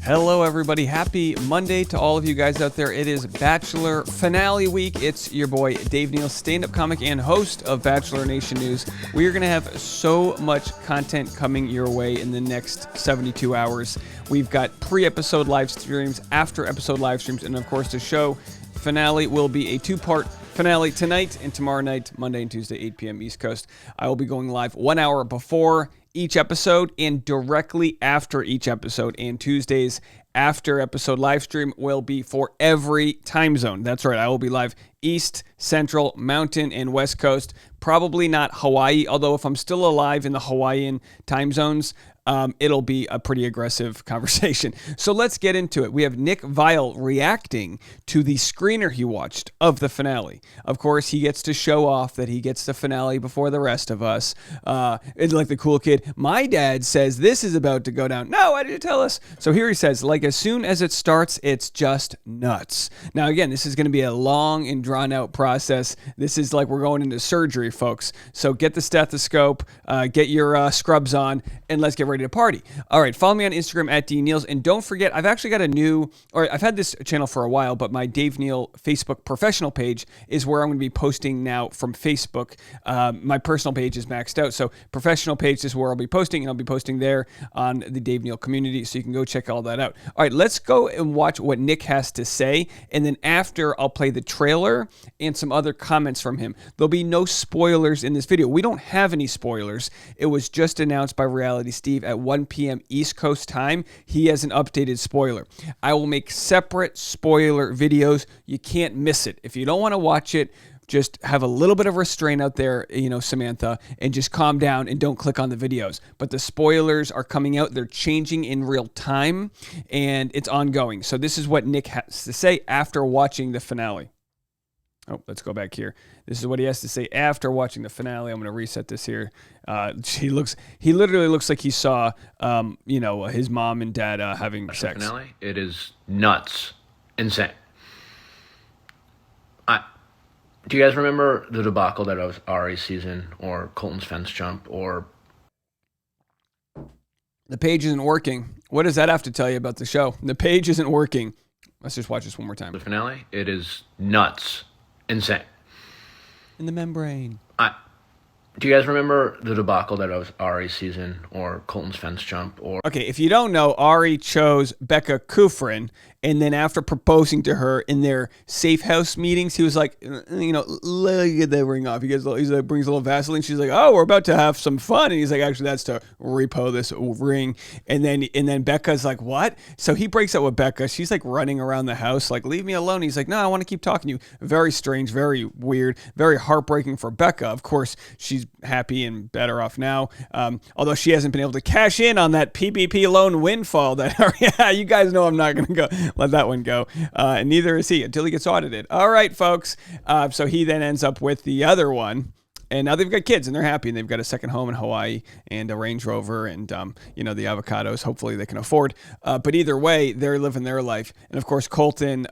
Hello, everybody. Happy Monday to all of you guys out there. It is Bachelor finale week. It's your boy, Dave Neal, stand-up comic and host of Bachelor Nation News. We are going to have so much content coming your way in the next 72 hours. We've got pre-episode live streams, after-episode live streams, and, of course, the show finale will be a two-part finale tonight and tomorrow night, Monday and Tuesday, 8 p.m. East Coast. I will be going live 1 hour before each episode and directly after each episode, and Tuesdays after episode live stream will be for every time zone. That's right, I will be live East, Central, Mountain, and West Coast. Probably not Hawaii, although if I'm still alive in the Hawaiian time zones, it'll be a pretty aggressive conversation. So let's get into it. We have Nick Viall reacting to the screener he watched of the finale. Of course, he gets to show off that he gets the finale before the rest of us. It's like the cool kid. My dad says this is about to go down. No, why did you tell us? So here he says, like, as soon as it starts, it's just nuts. Now, again, this is going to be a long and drawn out process. This is like we're going into surgery, folks. So get the stethoscope, get your scrubs on, and let's get ready to party. All right, follow me on Instagram at DNeals, and don't forget, I've actually got I've had this channel for a while, but my Dave Neal Facebook professional page is where I'm going to be posting now from Facebook. My personal page is maxed out, so professional page is where I'll be posting, and I'll be posting there on the Dave Neal community, so you can go check all that out. All right, let's go and watch what Nick has to say, and then after, I'll play the trailer and some other comments from him. There'll be no spoilers in this video. We don't have any spoilers. It was just announced by Reality Steve at 1 p.m. East Coast time. He has an updated spoiler. I will make separate spoiler videos. You can't miss it. If you don't want to watch it, just have a little bit of restraint out there, Samantha, and just calm down and don't click on the videos. But the spoilers are coming out. They're changing in real time, and it's ongoing. So this is what Nick has to say after watching the finale. Oh, let's go back here. This is what he has to say after watching the finale. I'm going to reset this here. He literally looks like he saw, his mom and dad having sex. Finale. It is nuts, insane. Do you guys remember the debacle that was Ari's season, or Colton's fence jump, or? The page isn't working. What does that have to tell you about the show? The page isn't working. Let's just watch this one more time. The finale. It is nuts. Insane. In the membrane. Do you guys remember the debacle that was Ari's season, or Colton's fence jump, or? Okay, if you don't know, Ari chose Becca Kufrin, and then after proposing to her in their safe house meetings, he was like, let me get that ring off. He brings a little Vaseline. She's like, oh, we're about to have some fun. And he's like, actually, that's to repo this ring. And then Becca's like, what? So he breaks up with Becca. She's like running around the house, like, leave me alone. He's like, no, I want to keep talking to you. Very strange, very weird, very heartbreaking for Becca. Of course, she's happy and better off now. Although she hasn't been able to cash in on that PPP loan windfall that, you guys know I'm not going to go let that one go. And neither is he until he gets audited. All right, folks. So he then ends up with the other one. And now they've got kids and they're happy, and they've got a second home in Hawaii and a Range Rover and, the avocados, hopefully they can afford. But either way, they're living their life. And of course, Colton's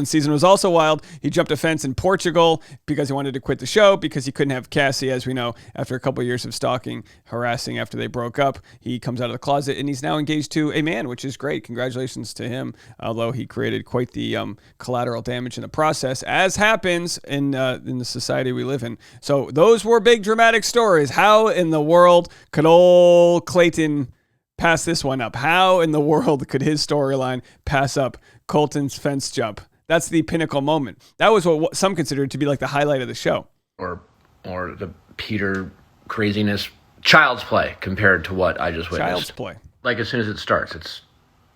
season was also wild. He jumped a fence in Portugal because he wanted to quit the show because he couldn't have Cassie, as we know, after a couple of years of stalking, harassing after they broke up. He comes out of the closet and he's now engaged to a man, which is great. Congratulations to him, although he created quite the collateral damage in the process, as happens in the society we live in. So those were big dramatic stories. How in the world could old Clayton pass this one up? How in the world could his storyline pass up Colton's fence jump? That's the pinnacle moment. That was what some considered to be like the highlight of the show. Or the Peter craziness, child's play compared to what I just witnessed. Child's play. Like as soon as it starts, it's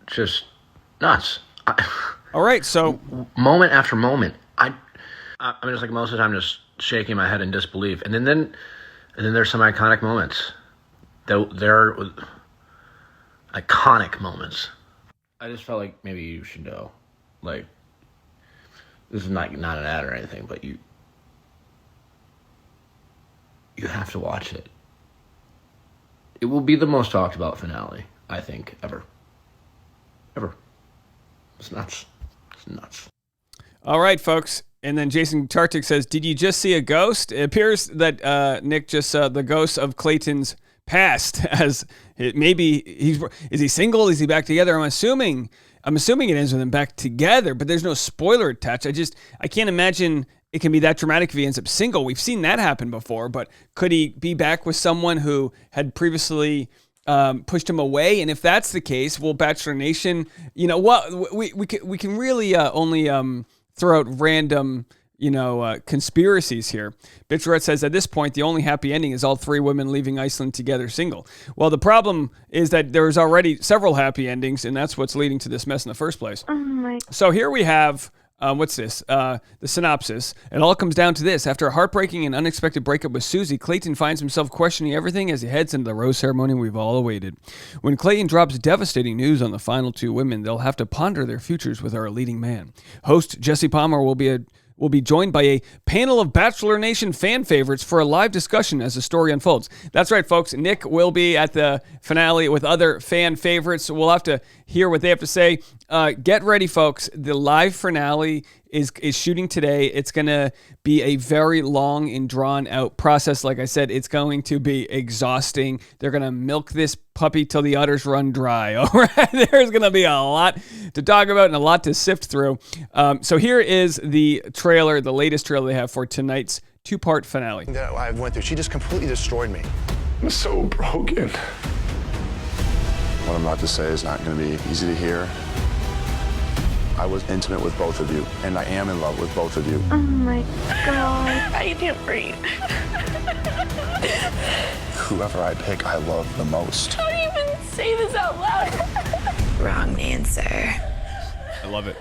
just nuts. All right, so moment after moment, I'm just like most of the time just shaking my head in disbelief, and then there's some iconic moments. They're iconic moments. I just felt like maybe you should know, like, this is not an ad or anything, but you have to watch it. It will be the most talked about finale, I think, ever. It's nuts. All right, folks. And then Jason Tartik says, did you just see a ghost? It appears that Nick just saw the ghost of Clayton's past as maybe is he single? Is he back together? I'm assuming it ends with him back together, but there's no spoiler attached. I can't imagine it can be that dramatic if he ends up single. We've seen that happen before, but could he be back with someone who had previously pushed him away? And if that's the case, well, Bachelor Nation, you know what, we can really only throw out random conspiracies here. Bitcheret says at this point, the only happy ending is all three women leaving Iceland together single. Well, the problem is that there's already several happy endings, and that's what's leading to this mess in the first place. Oh my. So here we have, what's this? The synopsis. It all comes down to this. After a heartbreaking and unexpected breakup with Susie, Clayton finds himself questioning everything as he heads into the rose ceremony we've all awaited. When Clayton drops devastating news on the final two women, they'll have to ponder their futures with our leading man. Host Jesse Palmer will be joined by a panel of Bachelor Nation fan favorites for a live discussion as the story unfolds. That's right, folks. Nick will be at the finale with other fan favorites. We'll have to hear what they have to say. Get ready, folks. The live finale is shooting today. It's going to be a very long and drawn out process. Like I said, it's going to be exhausting. They're going to milk this puppy till the udders run dry. All right. There's going to be a lot to talk about and a lot to sift through. So here is the trailer, the latest trailer they have for tonight's two-part finale. That I went through, she just completely destroyed me. I'm so broken. What I'm about to say is not going to be easy to hear. I was intimate with both of you, and I am in love with both of you. Oh my God. I can't breathe. Whoever I pick, I love the most. Don't even say this out loud. Wrong answer. I love it.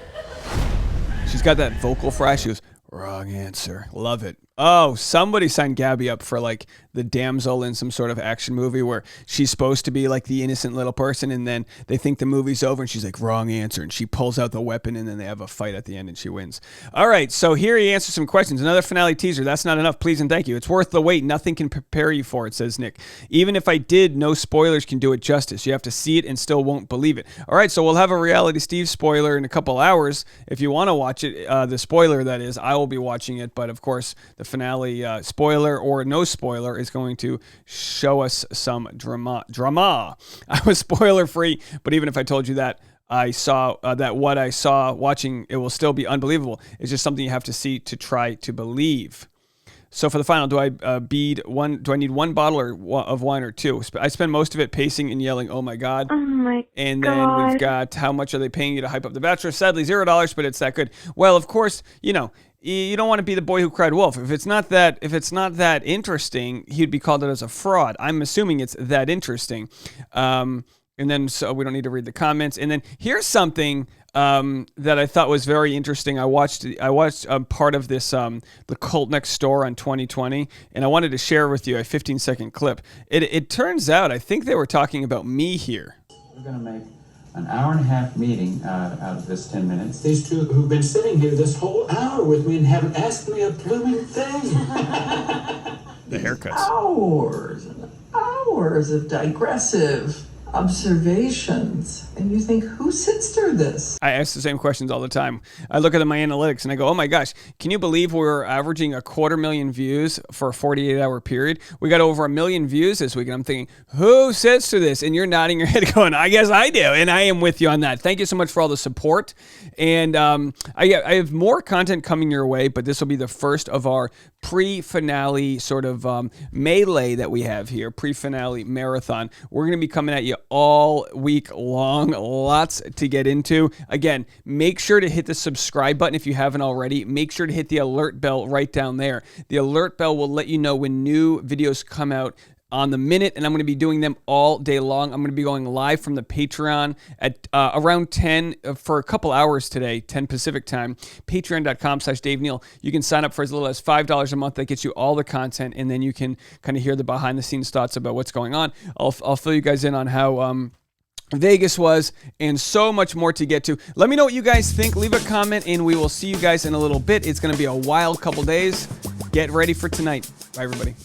She's got that vocal fry. She goes, wrong answer. Love it. Oh, somebody signed Gabby up for like the damsel in some sort of action movie where she's supposed to be like the innocent little person, and then they think the movie's over and she's like, wrong answer, and she pulls out the weapon, and then they have a fight at the end and she wins. All right, so here he answers some questions. Another finale teaser. That's not enough. Please and thank you. It's worth the wait. Nothing can prepare you for it, says Nick. Even if I did, no spoilers can do it justice. You have to see it and still won't believe it. All right, so we'll have a Reality Steve spoiler in a couple hours. If you want to watch it, the spoiler that is, I will be watching it, but of course the finale, spoiler or no spoiler, is going to show us some drama. I was spoiler free, but even if I told you that I saw that what I saw watching, it will still be unbelievable. It's just something you have to see to try to believe. So for the final, do I need one bottle of wine or two? I spend most of it pacing and yelling, "Oh my God!" Oh my God! And then we've got, how much are they paying you to hype up The Bachelor? Sadly, $0, but it's that good. Well, of course, you don't want to be the boy who cried wolf. If it's not that interesting, he'd be called out as a fraud. I'm assuming it's that interesting. And then, so we don't need to read the comments. And then here's something that I thought was very interesting. I watched part of this, The Cult Next Door on 2020, and I wanted to share with you a 15-second clip. It turns out, I think they were talking about me here. We're going to make an hour-and-a-half meeting out of this 10 minutes. These two who've been sitting here this whole hour with me and haven't asked me a blooming thing. The haircuts. Hours and hours of digressive observations, and you think, who sits through this? I ask the same questions all the time. I look at my analytics and I go, oh my gosh, can you believe we're averaging 250,000 views for a 48-hour period? We got over 1 million views this week, and I'm thinking, who sits through this? And you're nodding your head going, I guess I do, and I am with you on that. Thank you so much for all the support, and I have more content coming your way, but this will be the first of our pre-finale sort of melee that we have here, pre-finale marathon. We're going to be coming at you all week long. Lots to get into. Again, make sure to hit the subscribe button if you haven't already. Make sure to hit the alert bell right down there. The alert bell will let you know when new videos come out on the minute, and I'm going to be doing them all day long. I'm going to be going live from the Patreon at around 10 for a couple hours today, 10 Pacific time. Patreon.com/Dave Neal. You can sign up for as little as $5 a month. That gets you all the content, and then you can kind of hear the behind-the-scenes thoughts about what's going on. I'll fill you guys in on how Vegas was, and so much more to get to. Let me know what you guys think. Leave a comment, and we will see you guys in a little bit. It's going to be a wild couple days. Get ready for tonight. Bye, everybody.